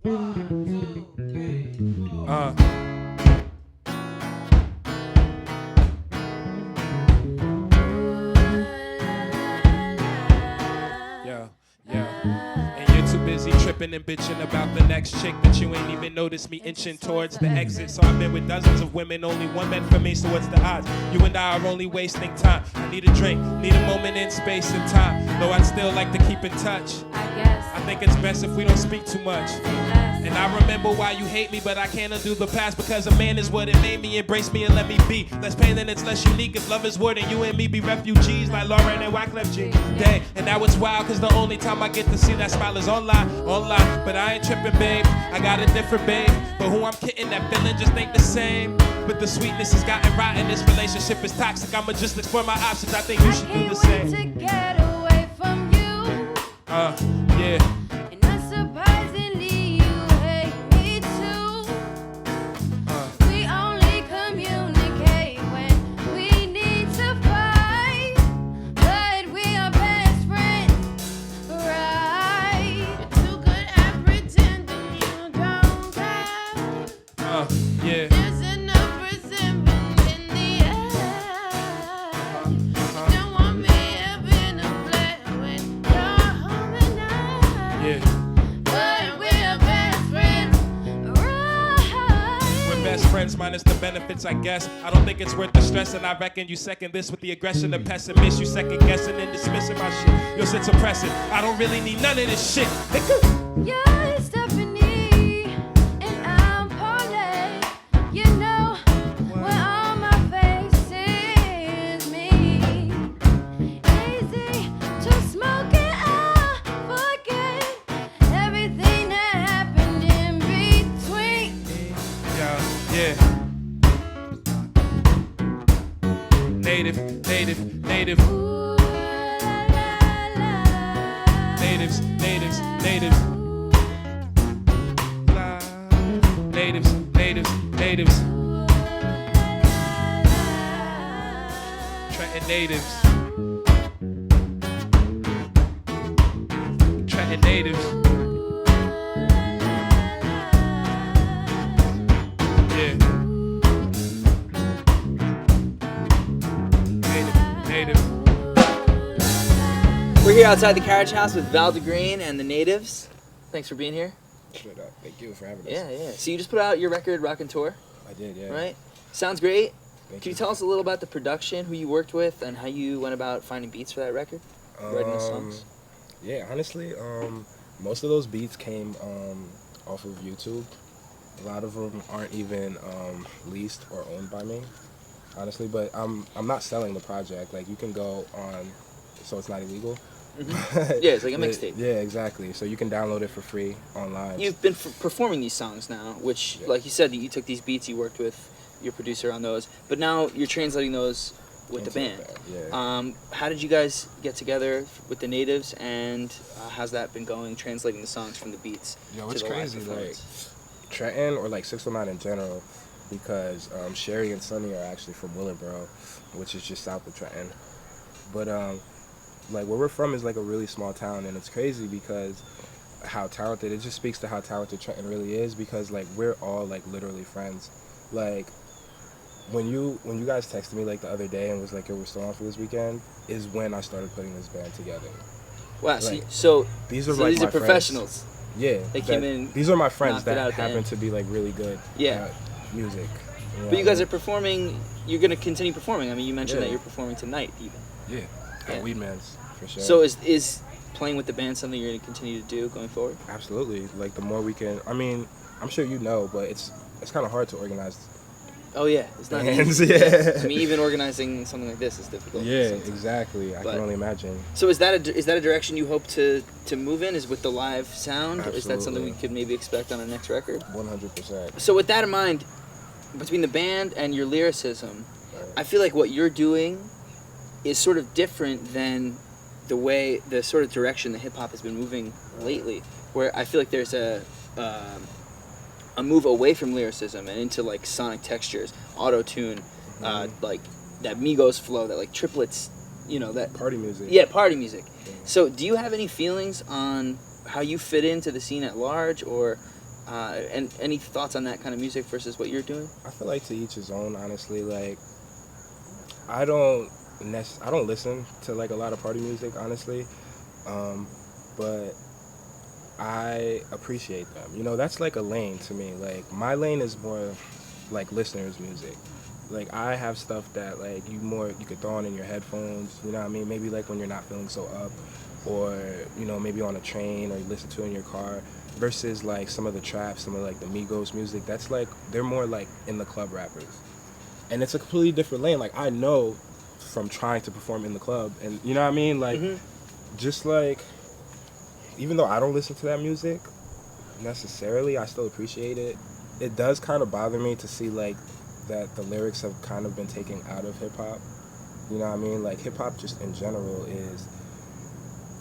Uh. Yeah, yeah. And you're too busy tripping and bitching about the next chick that you ain't even noticed me inching towards the exit. So I've been with dozens of women, only one meant for me, so what's the odds? You and I are only wasting time. I need a drink, need a moment in space and time. Though I'd still like to keep in touch. I think it's best if we don't speak too much. And I remember why you hate me, but I can't undo the past, because a man is what it made me. Embrace me and let me be. Less pain than it's less unique. If love is war, then you and me be refugees like Lauren and Wyclef G. Dang, and now it's wild, cause the only time I get to see that smile is online. But I ain't tripping, babe. I got a different babe. But who I'm kidding, that feeling just ain't the same. But the sweetness has gotten rotten. This relationship is toxic. I'ma just explore my options. I think you should do the same. I can't wait to get away from you. Yeah. And unsurprisingly, you hate me too. We only communicate when we need to fight. But we are best friends, right? You're too good at pretending you don't care. Yeah. There's enough resentment in the air. You don't want me having a plan when you're home at night. Yeah. But we're best friends, right? We're best friends minus the benefits, I guess. I don't think it's worth the stress, and I reckon you second this with the aggression of pessimist. You second guessing and dismissing my shit. Your shit's oppressive. I don't really need none of this shit. You're Stephanie, and I'm Pauline. You know, when on my face is me. Easy to smoke it, I forget everything that happened in between. Yeah. Native. Ooh, la, la, la. Natives. Natives. Trenton natives. Trenton natives. Yeah. Native. We're here outside the Carriage House with Val DaGrain and the Natives. Thanks for being here. Straight up. Thank you for having us. Yeah. So you just put out your record, Rockin' Tour, I did, yeah. right? Sounds great. Thank Can you tell us a little about the production, who you worked with, and how you went about finding beats for that record? Writing the songs? Yeah, honestly, most of those beats came off of YouTube. A lot of them aren't even leased or owned by me, honestly. But I'm not selling the project. Like, you can go on, so it's not illegal. Yeah, it's like a mixtape. Yeah, exactly. So you can download it for free online. You've been performing these songs now, which, Yeah. like you said, you took these beats, you worked with your producer on those, but now you're translating those with the Into band. Yeah. How did you guys get together with the Natives, and how's that been going, translating the songs from the beats Yo, to it's the live crazy. Like, performance? Trenton, or like 609 in general, because Sherry and Sonny are actually from Willingboro, which is just south of Trenton. But like, where we're from is like a really small town, and it's crazy because how talented, it just speaks to how talented Trenton really is, because like, we're all like literally friends. Like, when you guys texted me like the other day and was like, yo, we're still on for this weekend, is when I started putting this band together. Wow, like, so These are so like these my are professionals. friends. Yeah, They came in, these are my friends knocked it out that at the happen end. to be like really good Yeah. at music. But you guys are performing, you're going to continue performing. I mean, you mentioned Yeah. that you're performing tonight even. Yeah, Yeah. at Weedman's, for sure. So is playing with the band something you're going to continue to do going forward? Absolutely. Like, the more we can, I mean, I'm sure you know, but it's kind of hard to organize Oh yeah, it's not bands. easy. Yeah. I mean, even organizing something like this is difficult. Yeah, sometimes. exactly. I But- can only imagine. So is that a direction you hope to move in? Is with the live sound? Or is that something we Absolutely. could maybe expect on our next record? 100%. So with that in mind, between the band and your lyricism, I feel like what you're doing is sort of different than the sort of direction that hip hop has been moving lately. Where I feel like there's a move away from lyricism and into like sonic textures, auto tune, like that Migos flow, that like triplets, that Party music. yeah, party music. So do you have any feelings on how you fit into the scene at large, or And any thoughts on that kind of music versus what you're doing? I feel like to each his own, honestly. Like, I don't listen to like a lot of party music, honestly, but I appreciate them. You know, that's like a lane to me. Like, my lane is more like listeners' music. Like, I have stuff that like you could throw on in your headphones. You know what I mean? Maybe like when you're not feeling so up, or you know, maybe on a train, or you listen to it in your car. Versus like some of the trap, some of like the Migos music. That's like they're more like in the club rappers, and it's a completely different lane. Like, I know from trying to perform in the club, and you know what I mean. Like, just like, even though I don't listen to that music necessarily, I still appreciate it. It does kind of bother me to see like that the lyrics have kind of been taken out of hip hop. You know what I mean? Like, hip hop just in general is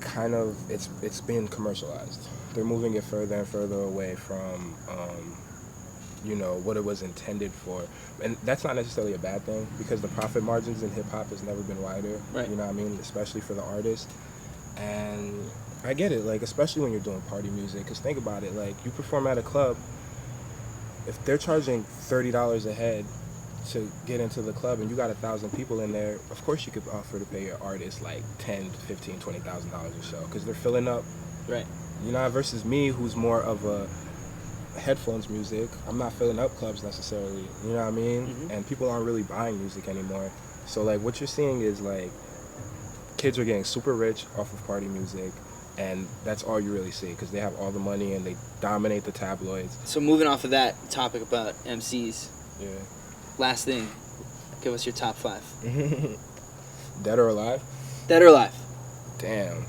kind of it's been commercialized. They're moving it further and further away from you know, what it was intended for, and that's not necessarily a bad thing, because the profit margins in hip hop has never been wider. Right. You know what I mean? Especially for the artist. And I get it, like, especially when you're doing party music, because think about it, like, you perform at a club, if they're charging $30 a head to get into the club and you got 1,000 people in there, of course you could offer to pay your artist like $10,000, $15,000, $20,000 a show, because they're filling up. Right. You know, versus me, who's more of a headphones music. I'm not filling up clubs necessarily. You know what I mean? And people aren't really buying music anymore. So like, what you're seeing is like, kids are getting super rich off of party music, and that's all you really see, because they have all the money and they dominate the tabloids. So moving off of that topic about MCs, Yeah. last thing, give us your top 5. Dead or alive? Dead or alive? Damn.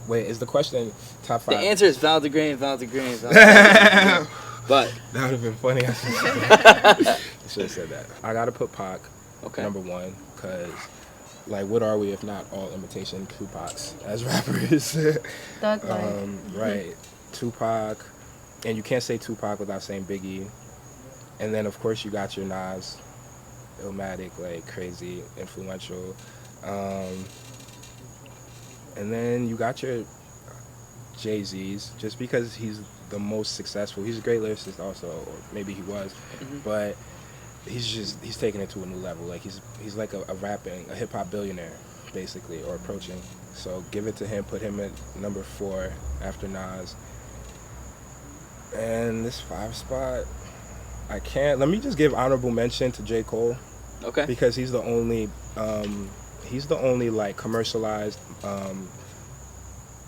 Wait, is the question top 5? The answer is Val DaGrain, Val DaGrain, Val DaGrain. But that would have been funny. I should have said that. I gotta put Pac number 1, because like, what are we if not all imitation Tupacs as rappers? Thug life. Right. Tupac, and you can't say Tupac without saying Biggie. And then of course you got your Nas, Illmatic, like crazy, influential. And then you got your Jay-Z's, just because he's the most successful. He's a great lyricist also, or maybe he was, but he's taking it to a new level. Like, he's like a hip hop billionaire, basically, or approaching. So give it to him, put him at number 4 after Nas. And this 5 spot, I can't. Let me just give honorable mention to J. Cole. Okay. Because he's the only like commercialized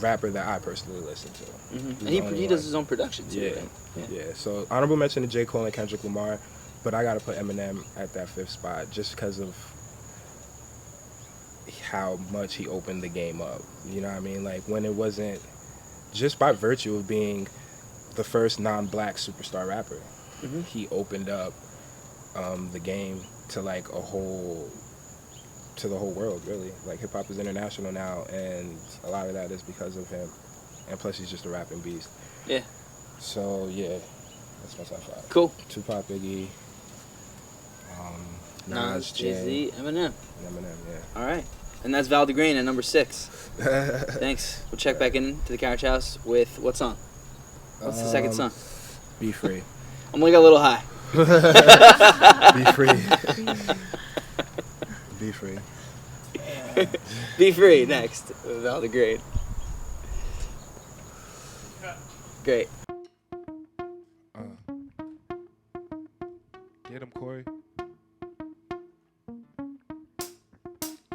rapper that I personally listen to. And he does his own production too, right? Yeah. So honorable mention to J. Cole and Kendrick Lamar, but I gotta put Eminem at that 5th spot just because of how much he opened the game up. You know what I mean? Like, when it wasn't, just by virtue of being the first non-black superstar rapper, he opened up the game to like the whole world, really. Like, hip hop is international now, and a lot of that is because of him. And plus, he's just a rapping beast. Yeah. So yeah, that's my top 5. Cool. Tupac, Biggie, Nas, Jay-Z, Eminem. Yeah. All right. And that's Val DaGrain at number 6. Thanks. We'll check back in to the Carriage House with what song? What's the second song? Be Free. I'm gonna get a little high. Be Free. Be Free. Be Free next. Val DaGrain. Great. Get him, Corey.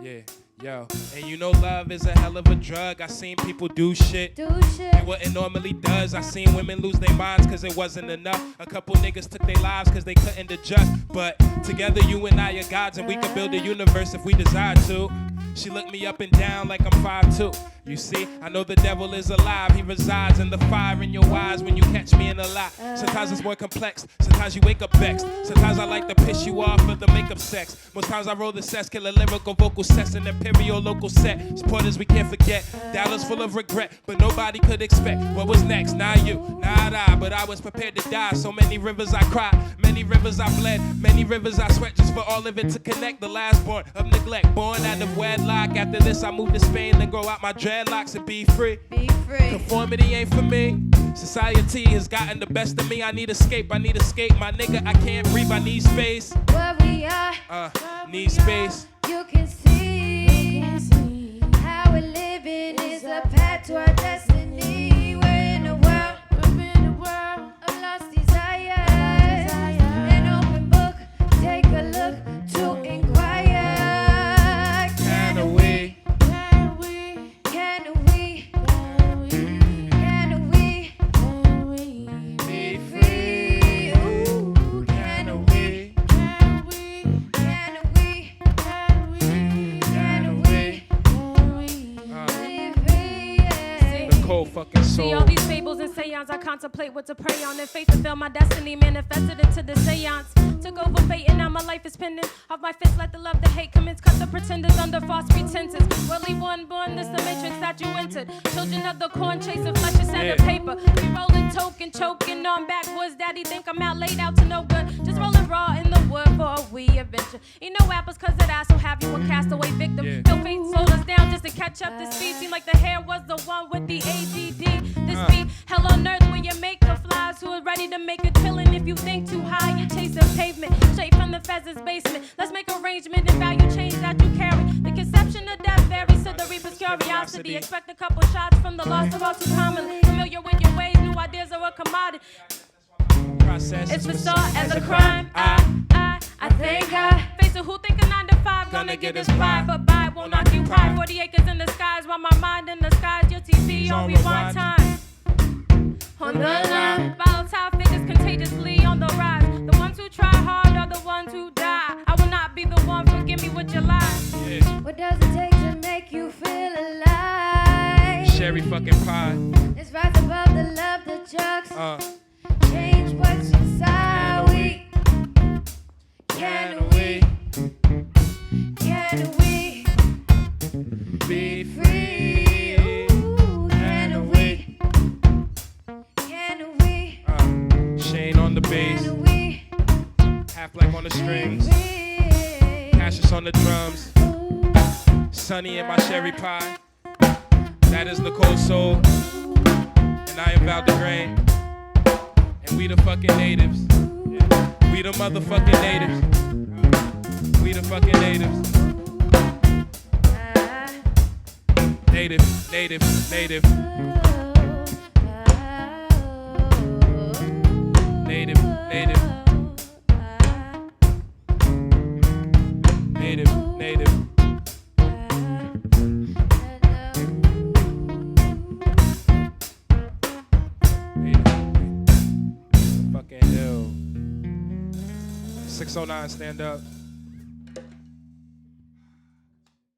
Yeah, yo. And you know love is a hell of a drug. I seen people do shit. Do And shit. what it normally does, I seen women lose their minds cause it wasn't enough. A couple niggas took their lives cause they couldn't adjust. But together you and I are gods, and we can build a universe if we desire to. She looked me up and down like I'm 5'2". You see, I know the devil is alive. He resides in the fire in your eyes when you catch me in a lie. Sometimes it's more complex. Sometimes you wake up vexed. Sometimes I like to piss you off for the makeup sex. Most times I roll the sets, kill a lyrical vocal sets, an imperial local set. Supporters we can't forget. Dallas full of regret, but nobody could expect what was next. Not you, not I, but I was prepared to die. So many rivers I cried, many rivers I bled, many rivers I sweat just for all of it to connect. The last born of neglect, born out of wedlock. After this I moved to Spain, then grow out my dreadlocks and be free. Be free. Conformity ain't for me. Society has gotten the best of me. I need escape, my nigga. I can't breathe, I need space. What we are, Need space. you can see how we're living is a path to our destiny. We're in a world of lost desires. An open book, take a look to inquire. Can we? Can we? Can we be free? Ooh, can we? Can we? Can we? The cold fucking See soul. all these fables and seance, I contemplate what to pray on and faith to fulfill my destiny, manifested into the seance. Took over fate and now my life is pending. Off my fist, let the love, the hate commence. Cut the pretenders under false pretenses. Worldly one born, this the matrix that you entered. Children of the corn, chasing flesh and Yeah. paper. We rolling, token, choking on backwoods. Daddy think I'm out laid out to no good. Just rolling raw in the wood for a wee adventure. Eat no apples cause of that, so have you a castaway victim. Yeah. No fate slowed us down just to catch up to speed. Seemed like the hair was the one with the ADD. This beat, hell on earth where you make the flies who are ready to make a killing. If you think too high, you chase the pavement. Straight from the pheasant's basement. Let's make arrangement and value change that you carry. The conception of death varies to the reaper's curiosity. Expect a couple shots from the lost of all too commonly. Familiar with your ways, new ideas are a commodity. Process. It's for thought as a crime. I thank God. Face it, who think a 9 to 5 gonna get his pride, but by won't occupy 40 acres in the skies while my mind in the skies. Your TV on rewind time. On the line, volatile figures contagiously on the rise. The ones who try hard are the ones who die. I will not be the one, forgive me with your lies. Yeah. What does it take to make you feel alive? Sherry fucking pie. Let's rise above the love, the drugs. Change what's inside. Can we Be free? Ooh, can we? Shane on the bass. Can we Half Black on the strings. free? Cassius on the drums. Sunny in my cherry pie. That is Nicole Soul. And I am Val DaGrain. And we the fucking natives. We the motherfucking natives. We the fucking natives. Native, native, native. Native, native. Native, native. Fucking hell. 609, stand up.